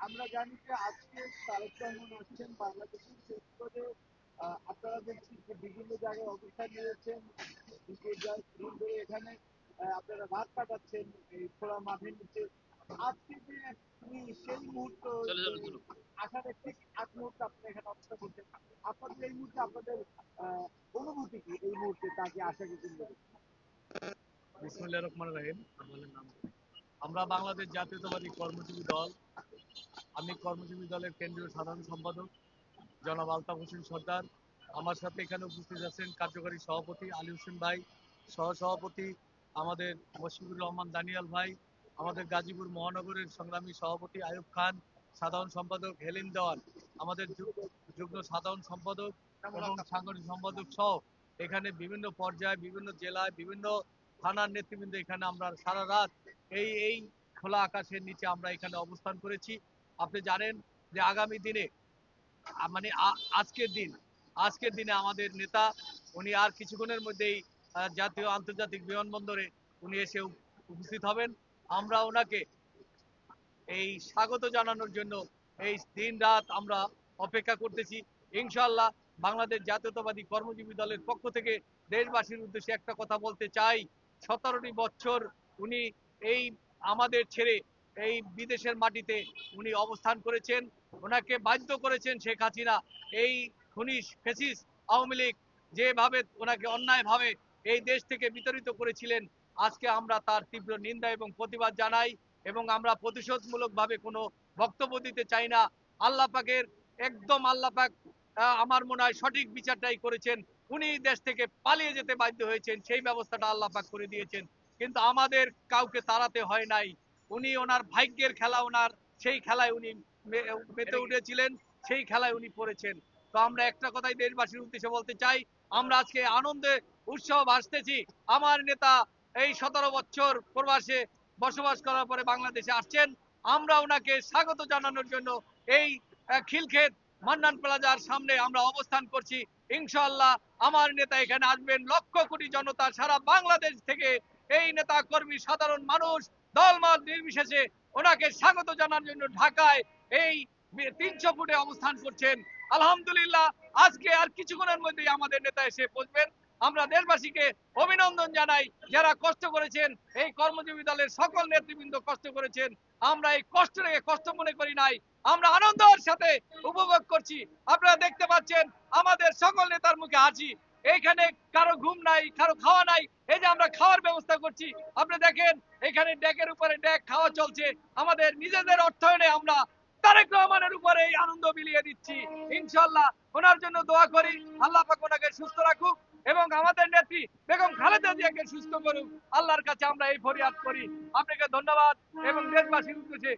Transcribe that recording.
আমরা জানি যে আজকে তারেক রহমান আসছেন বাংলাদেশের সেক্টরে। আপনারা দেখছি যে বিভিন্ন জায়গায় অবস্থান নিয়েছেন, দিন ধরে এখানে আপনারা রাত কাটাচ্ছেন এই খোলা মাঠের নিচে। আজকে যে আপনি সেই মুহূর্ত আসার একটি আগ মুহূর্তে আপনি এখানে অবস্থান করছেন, আপনাদের এই মুহূর্তে আপনাদের অনুভূতি কি এই মুহূর্তে তাকে আশাকে কেন্দ্র করে? বিসমিল্লাহির রহমানির রহিম। আমরা বাংলাদেশ জাতীয়তাবাদী কর্মজীবী দল, আমি কর্মজীবী দলের কেন্দ্রীয় সাধারণ সম্পাদক জনাব আলতাফ হোসেন সরদার। আমার সাথে এখানে উপস্থিত আছেন কার্যকরী সভাপতি আলী হোসেন ভাই, সহসভাপতি আমাদের মশিউর রহমান দানিয়াল ভাই, আমাদের গাজীপুর মহানগরের সংগ্রামী সভাপতি আয়ুব খান, সাধারণ সম্পাদক হেলিম দেওয়ান, আমাদের যুগ্ম সাধারণ সম্পাদক এবং সাংগঠনিক সম্পাদক সহ এখানে বিভিন্ন পর্যায়ে, বিভিন্ন জেলায়, বিভিন্ন থানার নেতৃবৃন্দ এখানে আমরা সারা রাত এই খোলা আকাশের নিচে আমরা এখানে অবস্থান করেছি। আপনি জানেন যে আগামী দিনে মানে আজকের দিনে আমাদের নেতা উনি আর কিছুক্ষণের মধ্যেই জাতীয় আন্তর্জাতিক বিমানবন্দরে উনি এসে উপস্থিত হবেন। আমরা ওনাকে এই স্বাগত জানানোর জন্য এই দিন রাত আমরা অপেক্ষা করতেছি। ইনশাআল্লাহ বাংলাদেশ জাতীয়তাবাদী কর্মজীবী দলের পক্ষ থেকে দেশবাসীর উদ্দেশ্যে একটা কথা বলতে চাই, 17টি বছর উনি এই আমাদের ছেড়ে এই বিদেশের মাটিতে উনি অবস্থান করেছেন। ওনাকে বাধ্য করেছেন শেখ হাসিনা, এই খুনি ফ্যাসিস্ট আওয়ামী লীগ যেভাবে ওনাকে অন্যায়ভাবে এই দেশ থেকে বিতাড়িত করেছিলেন। আজকে আমরা তার তীব্র নিন্দা এবং প্রতিবাদ জানাই এবং আমরা প্রতিশোধমূলকভাবে কোনো বক্তব্য দিতে চাই না। আল্লাহ পাকের একদম আল্লাহ পাক আমার মনে হয় সঠিক বিচারটাই করেছেন। উনি দেশ থেকে পালিয়ে যেতে বাধ্য হয়েছেন, সেই ব্যবস্থাটা আল্লাহ পাক করে দিয়েছেন, কিন্তু আমাদের কাউকে তাড়াতে হয় নাই। উনি ওনার ভাগ্যের খেলা, ওনার সেই খেলায় উনি মেতে উঠেছিলেন, সেই খেলায় উনি পড়েছেন। তো আমরা একটা কথাই দেশবাসীর উদ্দেশ্যে বলতে চাই, আমরা আজকে আনন্দে উৎসব আসতেছি। আমার নেতা এই 17 বছর প্রবাসে বসবাস করার পরে বাংলাদেশে আসছেন, আমরা ওনাকে স্বাগত জানানোর জন্য এই খিলক্ষেত মান্নান প্লাজার সামনে আমরা অবস্থান করছি। ইনশাআল্লাহ আমার নেতা এখানে আসবেন, লক্ষ কোটি জনতা সারা বাংলাদেশ থেকে এই নেতা কর্মী সাধারণ মানুষ দলমত নির্বিশেষে ওনাকে স্বাগত জানানোর জন্য ঢাকায় এই 300 ফুটে অবস্থান করছেন। আলহামদুলিল্লাহ আজকে আর কিছুক্ষণের মধ্যেই আমাদের নেতা এসে পৌঁছবেন। আমরা দেশবাসীকে অভিনন্দন জানাই, যারা কষ্ট করেছেন, এই কর্মজীবী দলের সকল নেতৃবৃন্দ কষ্ট করেছেন। আমরা এই কষ্টটাকে কষ্ট মনে করি নাই, আমরা আনন্দের সাথে উপভোগ করছি। আপনারা দেখতে পাচ্ছেন আমাদের সকল নেতার মুখে হাসি, এইখানে কারো ঘুম নাই, কারো খাওয়া নাই। এই যে আমরা খাওয়ার ব্যবস্থা করছি, আপনি দেখেন এখানে ডেকের উপরে ডেক খাওয়া চলছে। আমাদের নিজেদের অর্থায়নে আমরা তারেক রহমানের উপরে এই আনন্দ বিলিয়ে দিচ্ছি। ইনশাআল্লাহ ওনার জন্য দোয়া করি, আল্লাহ পাক ওনাকে সুস্থ রাখুক এবং আমাদের নেত্রী বেগম খালেদা জিয়াকে সুস্থ করুক। আল্লাহর কাছে আমরা এই ফরিয়াদ করি। আপনাকে ধন্যবাদ এবং দেশবাসীর উদ্দেশ্যে